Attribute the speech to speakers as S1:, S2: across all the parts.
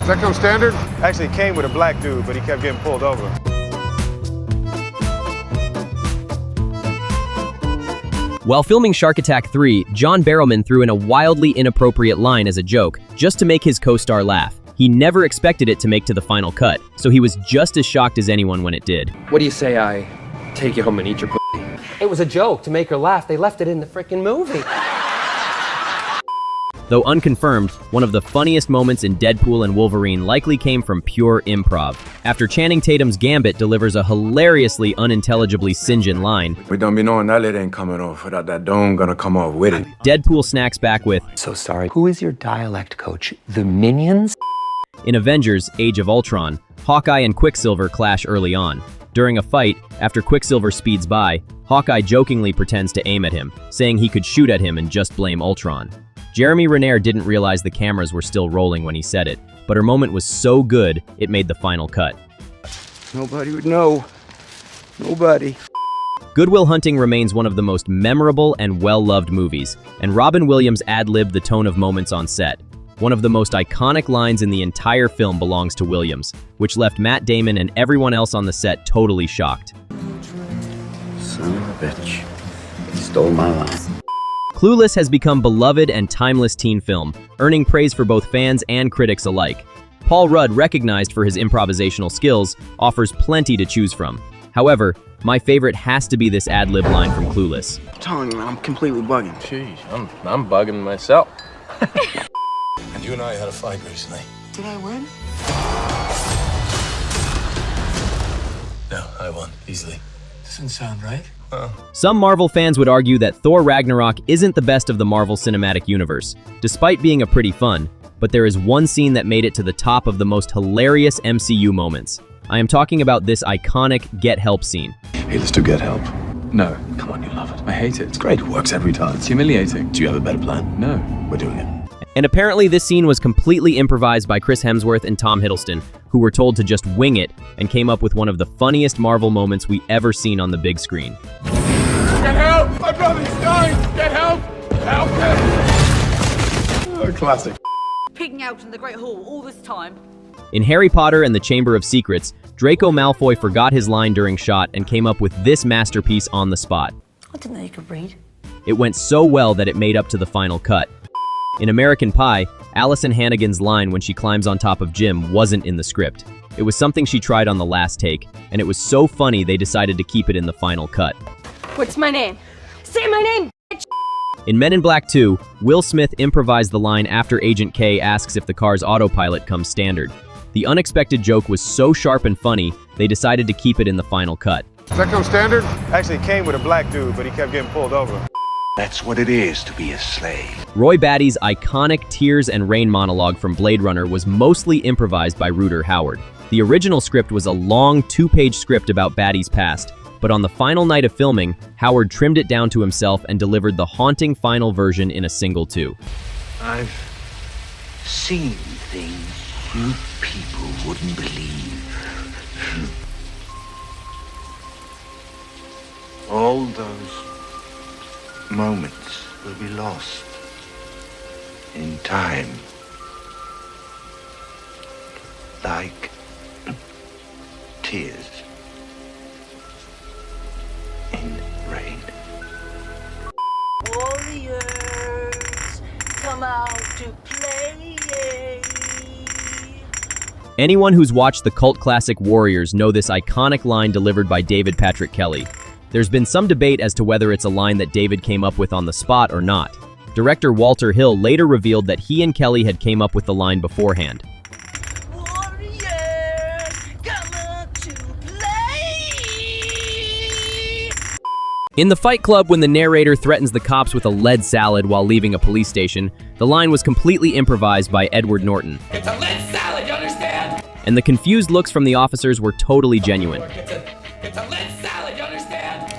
S1: Does that come standard?
S2: Actually, it came with a black dude, but he kept getting pulled over.
S3: While filming Shark Attack 3, John Barrowman threw in a wildly inappropriate line as a joke, just to make his co-star laugh. He never expected it to make to the final cut, so he was just as shocked as anyone when it did.
S4: What do you say I take you home and eat your pussy? It was a joke to make her laugh. They left it in the frickin' movie.
S3: Though unconfirmed, one of the funniest moments in Deadpool and Wolverine likely came from pure improv. After Channing Tatum's Gambit delivers a hilariously unintelligibly St. line,
S5: We don't be knowing that it ain't coming off without that dome gonna come off with it.
S3: Deadpool snacks back with,
S6: So sorry, who is your dialect coach? The Minions?
S3: in Avengers: Age of Ultron, Hawkeye and Quicksilver clash early on. During a fight, after Quicksilver speeds by, Hawkeye jokingly pretends to aim at him, saying he could shoot at him and just blame Ultron. Jeremy Renner didn't realize the cameras were still rolling when he said it, but her moment was so good, it made the final cut.
S5: Nobody would know. Nobody.
S3: Good Will Hunting remains one of the most memorable and well-loved movies, and Robin Williams ad-libbed the tone of moments on set. One of the most iconic lines in the entire film belongs to Williams, which left Matt Damon and everyone else on the set totally shocked.
S5: Son of a bitch. He stole my life.
S3: Clueless has become beloved and timeless teen film, earning praise for both fans and critics alike. Paul Rudd, recognized for his improvisational skills, offers plenty to choose from. However, my favorite has to be this ad-lib line from Clueless.
S5: I'm telling you, man, I'm completely bugging.
S4: Jeez, I'm bugging myself.
S7: And you and I had a fight recently.
S5: Did I win?
S7: No, I won, easily.
S5: Doesn't sound right.
S3: Some Marvel fans would argue that Thor Ragnarok isn't the best of the Marvel Cinematic Universe, despite being a pretty fun, but there is one scene that made it to the top of the most hilarious MCU moments. I am talking about this iconic Get Help scene.
S7: Hey, let's do Get Help.
S8: No,
S7: Come on, you love it.
S8: I hate it.
S7: It's great, it works every time.
S8: It's humiliating.
S7: Do you have a better plan?
S8: No.
S7: We're doing it.
S3: And apparently this scene was completely improvised by Chris Hemsworth and Tom Hiddleston, who were told to just wing it and came up with one of the funniest Marvel moments we ever seen on the big screen.
S7: Get help! My brother's dying! Get help! Help him! Classic.
S9: Pigging out in the Great Hall all this time.
S3: In Harry Potter and the Chamber of Secrets, Draco Malfoy forgot his line during shot and came up with this masterpiece on the spot.
S9: I didn't know you could read.
S3: It went so well that it made up to the final cut. In American Pie, Allison Hannigan's line when she climbs on top of Jim wasn't in the script. It was something she tried on the last take, and it was so funny they decided to keep it in the final cut.
S9: What's my name? Say my name!
S3: In Men in Black 2, Will Smith improvised the line after Agent K asks if the car's autopilot comes standard. The unexpected joke was so sharp and funny, they decided to keep it in the final cut.
S1: Does that come standard?
S2: Actually, it came with a black dude, but he kept getting pulled over.
S5: That's what it is to be a slave.
S3: Roy Batty's iconic Tears and Rain monologue from Blade Runner was mostly improvised by Rutger Hauer. The original script was a long 2-page script about Batty's past, but on the final night of filming, Howard trimmed it down to himself and delivered the haunting final version in a single 2.
S6: I've seen things you people wouldn't believe. All those moments will be lost in time. Like tears in rain.
S9: Warriors, come out to play.
S3: Anyone who's watched the cult classic Warriors know this iconic line delivered by David Patrick Kelly. There's been some debate as to whether it's a line that David came up with on the spot or not. Director Walter Hill later revealed that he and Kelly had came up with the line beforehand.
S9: Warriors, come out to play.
S3: In the Fight Club, when the narrator threatens the cops with a lead salad while leaving a police station, the line was completely improvised by Edward Norton.
S7: It's a lead salad, you understand?
S3: And the confused looks from the officers were totally genuine.
S7: It's a lead salad, you understand?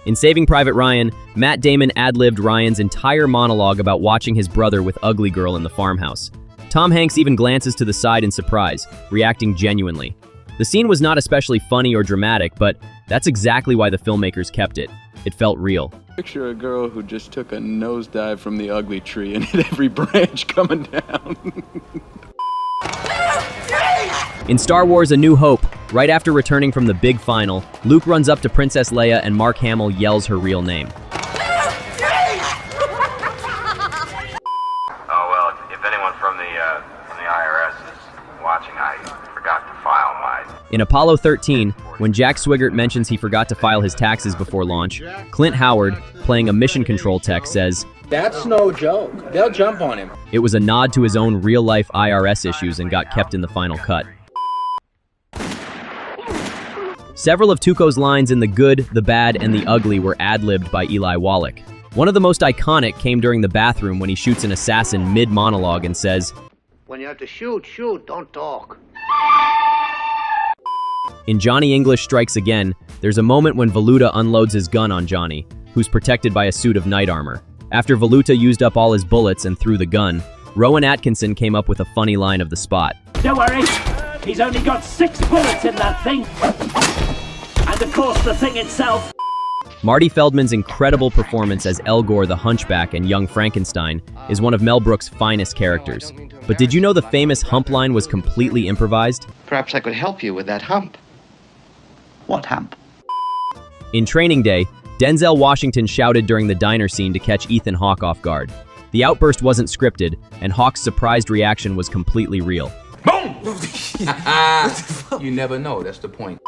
S3: In Saving Private Ryan, Matt Damon ad-libbed Ryan's entire monologue about watching his brother with Ugly Girl in the farmhouse. Tom Hanks even glances to the side in surprise, reacting genuinely. The scene was not especially funny or dramatic, but that's exactly why the filmmakers kept it. It felt real.
S1: Picture a girl who just took a nosedive from the ugly tree and hit every branch coming down.
S3: In Star Wars A New Hope, right after returning from the big final, Luke runs up to Princess Leia and Mark Hamill yells her real name.
S8: Oh, well, if anyone from the IRS is watching, I forgot to file my...
S3: In Apollo 13, when Jack Swigert mentions he forgot to file his taxes before launch, Clint Howard, playing a mission control tech, says,
S10: "That's no joke. They'll jump on him."
S3: it was a nod to his own real-life IRS issues and got kept in the final cut. Several of Tuco's lines in The Good, the Bad, and the Ugly were ad-libbed by Eli Wallach. One of the most iconic came during the bathroom when he shoots an assassin mid-monologue and says,
S11: "When you have to shoot, shoot, don't talk."
S3: In Johnny English Strikes Again, there's a moment when Valuta unloads his gun on Johnny, who's protected by a suit of knight armor. After Valuta used up all his bullets and threw the gun, Rowan Atkinson came up with a funny line of the spot.
S12: "Don't worry, he's only got 6 bullets in that thing. And of course the thing itself."
S3: Marty Feldman's incredible performance as Elgor the Hunchback and Young Frankenstein is one of Mel Brooks' finest characters. But did you know the famous hump line was completely improvised?
S11: Perhaps I could help you with that hump.
S5: What hump?
S3: In Training Day, Denzel Washington shouted during the diner scene to catch Ethan Hawke off guard. The outburst wasn't scripted, and Hawke's surprised reaction was completely real.
S10: Boom! You never know. That's the point.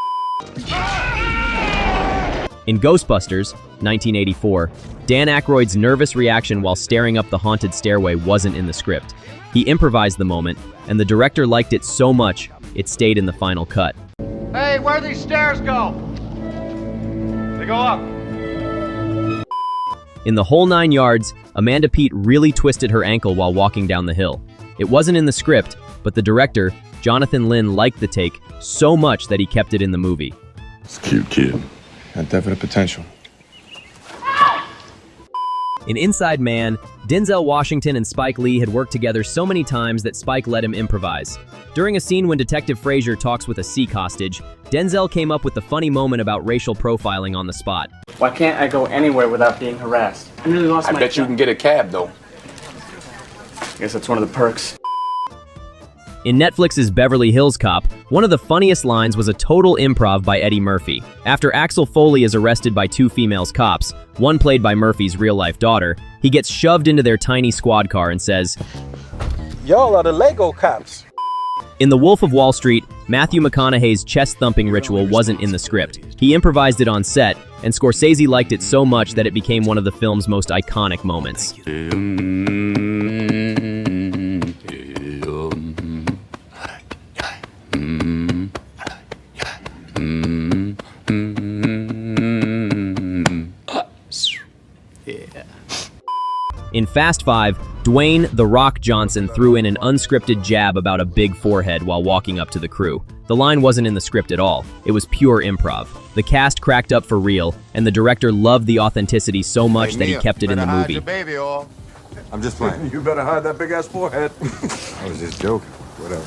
S3: In Ghostbusters, 1984, Dan Aykroyd's nervous reaction while staring up the haunted stairway wasn't in the script. He improvised the moment, and the director liked it so much, it stayed in the final cut.
S7: Hey, where these stairs go? They go up.
S3: In The Whole 9 Yards, Amanda Peet really twisted her ankle while walking down the hill. It wasn't in the script, but the director, Jonathan Lynn, liked the take so much that he kept it in the movie.
S1: It's a cute kid.
S2: Got definite potential.
S3: In Inside Man, Denzel Washington and Spike Lee had worked together so many times that Spike let him improvise. During a scene when Detective Frazier talks with a Sikh hostage, Denzel came up with the funny moment about racial profiling on the spot.
S12: Why can't I go anywhere without being harassed? I nearly lost my
S10: I bet you can get a cab, though.
S12: I guess that's one of the perks.
S3: In Netflix's Beverly Hills Cop, one of the funniest lines was a total improv by Eddie Murphy. After Axel Foley is arrested by 2 female cops, one played by Murphy's real-life daughter, he gets shoved into their tiny squad car and says,
S7: Y'all are the Lego cops.
S3: In The Wolf of Wall Street, Matthew McConaughey's chest-thumping ritual wasn't in the script. He improvised it on set, and Scorsese liked it so much that it became one of the film's most iconic moments. In Fast 5, Dwayne "The Rock" Johnson threw in an unscripted jab about a big forehead while walking up to the crew. The line wasn't in the script at all. It was pure improv. The cast cracked up for real, and the director loved the authenticity so much that he kept it in the movie.
S7: I'm just playing. You better hide that big ass forehead.
S2: I was just joking. Whatever.